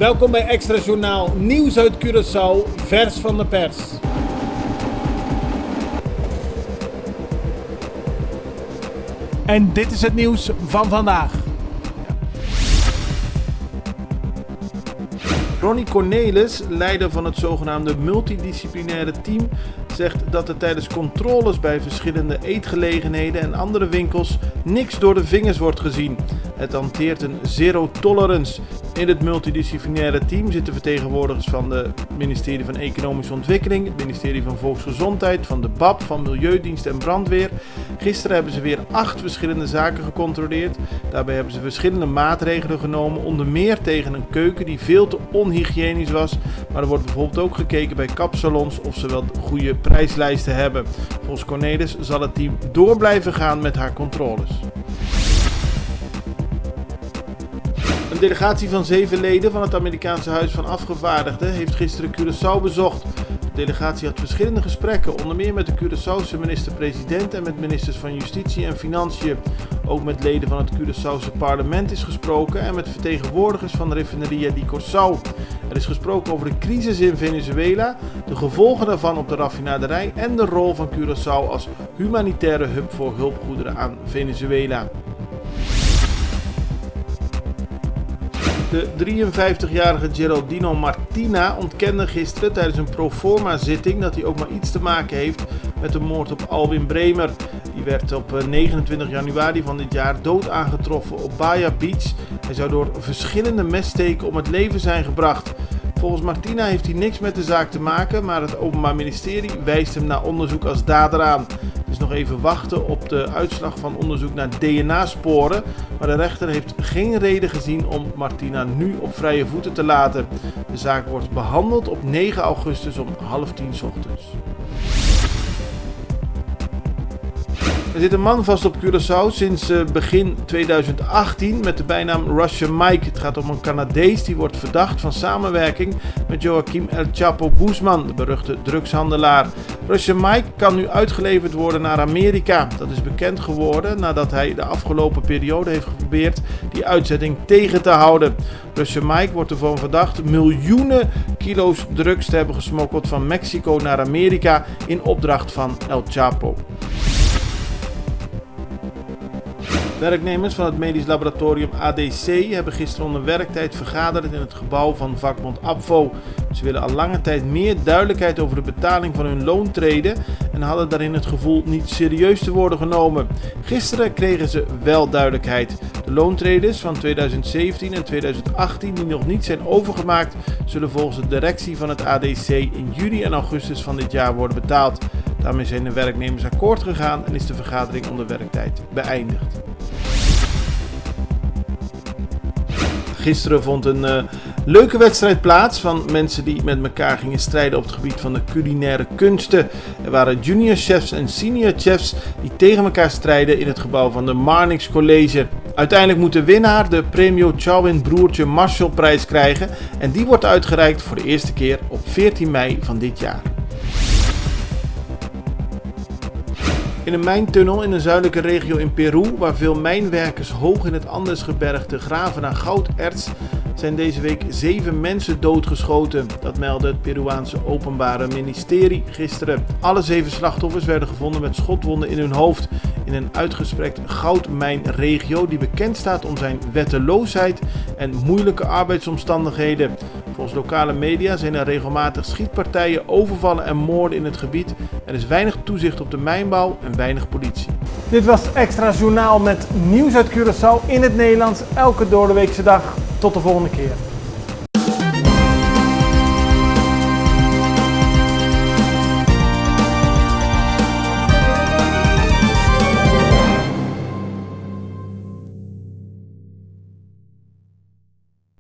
Welkom bij Extra Journaal, nieuws uit Curaçao, vers van de pers. En dit is het nieuws van vandaag. Ronnie Cornelis, leider van het zogenaamde multidisciplinaire team, zegt dat er tijdens controles bij verschillende eetgelegenheden en andere winkels niks door de vingers wordt gezien. Het hanteert een zero tolerance. In het multidisciplinaire team zitten vertegenwoordigers van het ministerie van Economische Ontwikkeling, het ministerie van Volksgezondheid, van de BAP, van Milieudienst en Brandweer. Gisteren hebben ze weer 8 verschillende zaken gecontroleerd. Daarbij hebben ze verschillende maatregelen genomen, onder meer tegen een keuken die veel te onhygiënisch was. Maar er wordt bijvoorbeeld ook gekeken bij kapsalons of ze wel goede prijslijsten hebben. Volgens Cornelis zal het team door blijven gaan met haar controles. Een delegatie van 7 leden van het Amerikaanse Huis van Afgevaardigden heeft gisteren Curaçao bezocht. De delegatie had verschillende gesprekken, onder meer met de Curaçaose minister-president en met ministers van Justitie en Financiën. Ook met leden van het Curaçaose parlement is gesproken en met vertegenwoordigers van de Refineria di Curaçao. Er is gesproken over de crisis in Venezuela, de gevolgen daarvan op de raffinaderij en de rol van Curaçao als humanitaire hub voor hulpgoederen aan Venezuela. De 53-jarige Geraldino Martina ontkende gisteren tijdens een proforma-zitting dat hij ook maar iets te maken heeft met de moord op Alwin Bremer. Die werd op 29 januari van dit jaar dood aangetroffen op Bahia Beach. Hij zou door verschillende messteken om het leven zijn gebracht. Volgens Martina heeft hij niks met de zaak te maken, maar het Openbaar Ministerie wijst hem naar onderzoek als dader aan. Het is nog even wachten op de uitslag van onderzoek naar DNA-sporen, maar de rechter heeft geen reden gezien om Martina nu op vrije voeten te laten. De zaak wordt behandeld op 9 augustus om 9:30 ochtends. Er zit een man vast op Curaçao sinds begin 2018 met de bijnaam Russian Mike. Het gaat om een Canadees die wordt verdacht van samenwerking met Joaquim El Chapo Guzman, de beruchte drugshandelaar. Russian Mike kan nu uitgeleverd worden naar Amerika. Dat is bekend geworden nadat hij de afgelopen periode heeft geprobeerd die uitzetting tegen te houden. Russian Mike wordt ervan verdacht miljoenen kilo's drugs te hebben gesmokkeld van Mexico naar Amerika in opdracht van El Chapo. Werknemers van het medisch laboratorium ADC hebben gisteren onder werktijd vergaderd in het gebouw van vakbond APVO. Ze willen al lange tijd meer duidelijkheid over de betaling van hun loontreden en hadden daarin het gevoel niet serieus te worden genomen. Gisteren kregen ze wel duidelijkheid. De loontredens van 2017 en 2018 die nog niet zijn overgemaakt, zullen volgens de directie van het ADC in juli en augustus van dit jaar worden betaald. Daarmee zijn de werknemers akkoord gegaan en is de vergadering onder werktijd beëindigd. Gisteren vond een leuke wedstrijd plaats van mensen die met elkaar gingen strijden op het gebied van de culinaire kunsten. Er waren junior chefs en senior chefs die tegen elkaar strijden in het gebouw van de Marnix College. Uiteindelijk moet de winnaar de Premio Chowin Broertje Marshall prijs krijgen en die wordt uitgereikt voor de eerste keer op 14 mei van dit jaar. In een mijntunnel in een zuidelijke regio in Peru, waar veel mijnwerkers hoog in het Andesgebergte graven naar gouderts, zijn deze week 7 mensen doodgeschoten. Dat meldde het Peruaanse Openbare Ministerie gisteren. Alle 7 slachtoffers werden gevonden met schotwonden in hun hoofd in een uitgestrekt goudmijnregio die bekend staat om zijn wetteloosheid en moeilijke arbeidsomstandigheden. Volgens lokale media zijn er regelmatig schietpartijen, overvallen en moorden in het gebied. Er is weinig toezicht op de mijnbouw en weinig politie. Dit was Extra Journaal met nieuws uit Curaçao in het Nederlands elke doordeweekse dag. Tot de volgende keer.